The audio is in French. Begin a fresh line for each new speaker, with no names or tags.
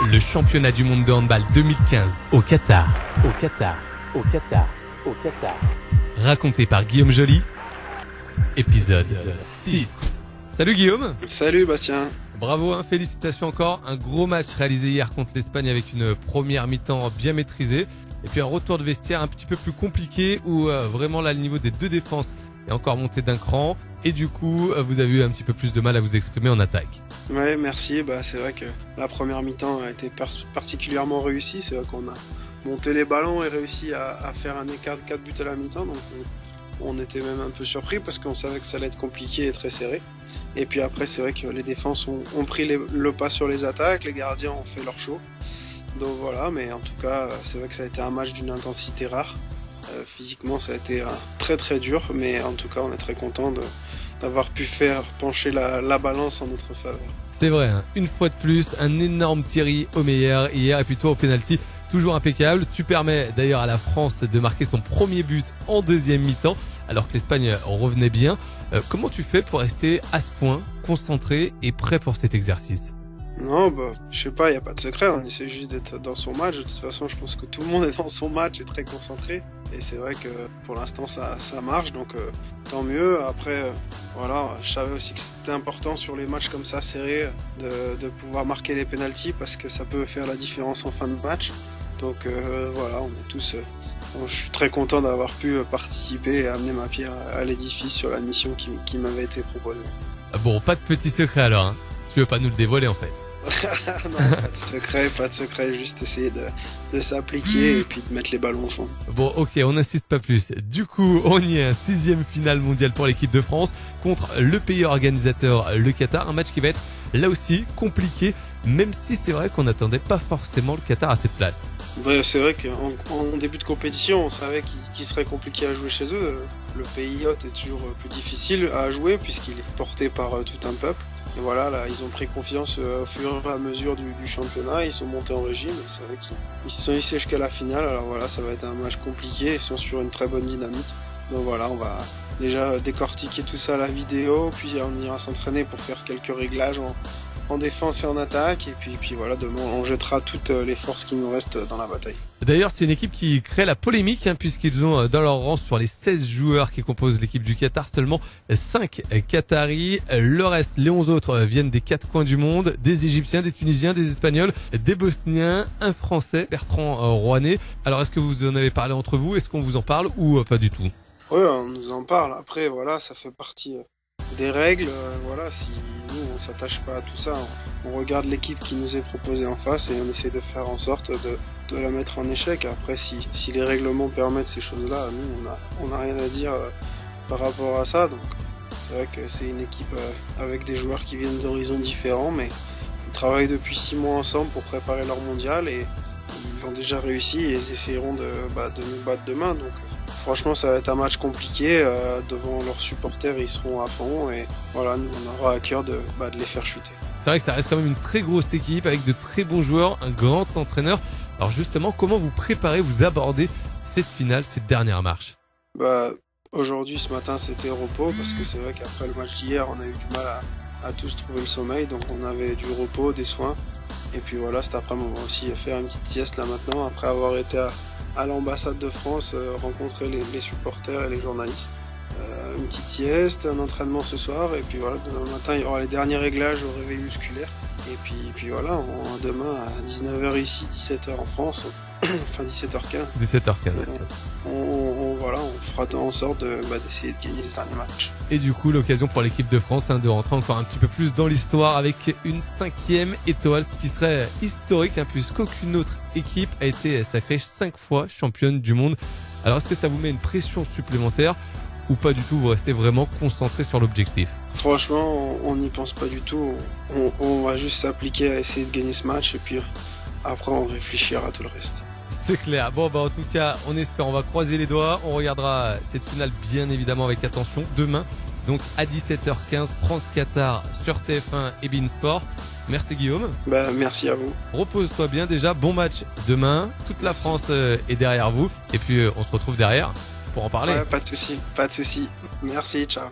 Le championnat du monde de handball 2015 au Qatar. Raconté par Guillaume Joly. Épisode 6. Salut Guillaume.
Salut Bastien.
Bravo, félicitations encore. Un gros match réalisé hier contre l'Espagne avec une première mi-temps bien maîtrisée. Et puis un retour de vestiaire un petit peu plus compliqué où vraiment là le niveau des deux défenses est encore monté d'un cran. Et du coup, vous avez eu un petit peu plus de mal à vous exprimer en attaque.
Ouais, merci. C'est vrai que la première mi-temps a été particulièrement réussie. C'est vrai qu'on a monté les ballons et réussi à faire un écart de 4 buts à la mi-temps. Donc on était même un peu surpris parce qu'on savait que ça allait être compliqué et très serré. Et puis après, c'est vrai que les défenses ont pris le pas sur les attaques. Les gardiens ont fait leur show. Donc voilà, mais en tout cas, c'est vrai que ça a été un match d'une intensité rare. Physiquement, ça a été très très dur, mais en tout cas, on est très content d'avoir pu faire pencher la balance en notre faveur.
C'est vrai, une fois de plus, un énorme Thierry au meilleur hier, et puis toi au pénalty, toujours impeccable. Tu permets d'ailleurs à la France de marquer son premier but en deuxième mi-temps, alors que l'Espagne revenait bien. Comment tu fais pour rester à ce point, concentré et prêt pour cet exercice ?
Non, je sais pas, il n'y a pas de secret, on essaie juste d'être dans son match. De toute façon, je pense que tout le monde est dans son match et très concentré. Et c'est vrai que pour l'instant, ça marche, donc tant mieux. Après, voilà, je savais aussi que c'était important sur les matchs comme ça, serrés, de pouvoir marquer les pénaltys parce que ça peut faire la différence en fin de match. Donc voilà, on est tous... je suis très content d'avoir pu participer et amener ma pierre à l'édifice sur la mission qui m'avait été proposée.
Bon, pas de petit secret alors, Tu veux pas nous le dévoiler en fait?
Non, pas de secret, juste essayer de s'appliquer et puis de mettre les ballons au fond.
Bon, ok, on n'insiste pas plus. Du coup, on y est, un 6e finale mondiale pour l'équipe de France contre le pays organisateur, le Qatar. Un match qui va être là aussi compliqué, même si c'est vrai qu'on n'attendait pas forcément le Qatar à cette place.
C'est vrai qu'en début de compétition, on savait qu'il serait compliqué à jouer chez eux. Le pays hôte est toujours plus difficile à jouer puisqu'il est porté par tout un peuple. Et voilà, là, ils ont pris confiance au fur et à mesure du championnat, ils sont montés en régime, et c'est vrai qu'ils se sont hissés jusqu'à la finale, alors voilà, ça va être un match compliqué, ils sont sur une très bonne dynamique. Donc voilà, on va déjà décortiquer tout ça à la vidéo, puis on ira s'entraîner pour faire quelques réglages en défense et en attaque, et puis voilà, demain on jettera toutes les forces qui nous restent dans la bataille.
D'ailleurs, c'est une équipe qui crée la polémique, puisqu'ils ont dans leur rang sur les 16 joueurs qui composent l'équipe du Qatar, seulement 5 Qataris. Le reste, les 11 autres, viennent des 4 coins du monde, des Égyptiens, des Tunisiens, des Espagnols, des Bosniens, un Français, Bertrand Rouanet. Alors, est-ce que vous en avez parlé entre vous? Est-ce qu'on vous en parle ou pas du tout?
Oui, on nous en parle. Après, voilà, ça fait partie des règles. Voilà, si nous, on s'attache pas à tout ça, on regarde l'équipe qui nous est proposée en face et on essaie de faire en sorte de la mettre en échec. Après, si les règlements permettent ces choses-là, nous, on n'a rien à dire par rapport à ça. Donc, c'est vrai que c'est une équipe avec des joueurs qui viennent d'horizons différents, mais ils travaillent depuis 6 mois ensemble pour préparer leur mondial et ils l'ont déjà réussi et ils essayeront de nous battre demain. Donc, franchement, ça va être un match compliqué. Devant leurs supporters, ils seront à fond et voilà, nous, on aura à cœur de les faire chuter.
C'est vrai que ça reste quand même une très grosse équipe avec de très bons joueurs, un grand entraîneur. Alors justement, comment vous préparez, vous abordez cette finale, cette dernière marche?
Aujourd'hui, ce matin, c'était repos parce que c'est vrai qu'après le match d'hier, on a eu du mal à tous trouver le sommeil. Donc on avait du repos, des soins. Et puis voilà, cet après-midi, on va aussi faire une petite sieste là maintenant, après avoir été à l'ambassade de France, rencontrer les supporters et les journalistes. Une petite sieste, un entraînement ce soir, et puis voilà, demain matin il y aura les derniers réglages au réveil musculaire. Et puis voilà, demain à 19h ici, 17h en France, enfin 17h15.
17h15.
On fera en sorte d'essayer de gagner ce dernier match.
Et du coup, l'occasion pour l'équipe de France de rentrer encore un petit peu plus dans l'histoire avec une 5e étoile, ce qui serait historique, puisqu'aucune autre équipe a été sacrée 5 fois championne du monde. Alors est-ce que ça vous met une pression supplémentaire ou pas du tout, vous restez vraiment concentré sur l'objectif?
Franchement, on n'y pense pas du tout. On va juste s'appliquer à essayer de gagner ce match et puis après on réfléchira à tout le reste.
C'est clair. Bon, en tout cas, on espère, on va croiser les doigts. On regardera cette finale bien évidemment avec attention demain. Donc à 17h15, France-Qatar sur TF1 et beIN Sport. Merci Guillaume.
Merci à vous.
Repose-toi bien déjà. Bon match demain. Toute la France est derrière vous. Et puis on se retrouve derrière pour en parler.
Ouais, pas de souci. Merci, ciao.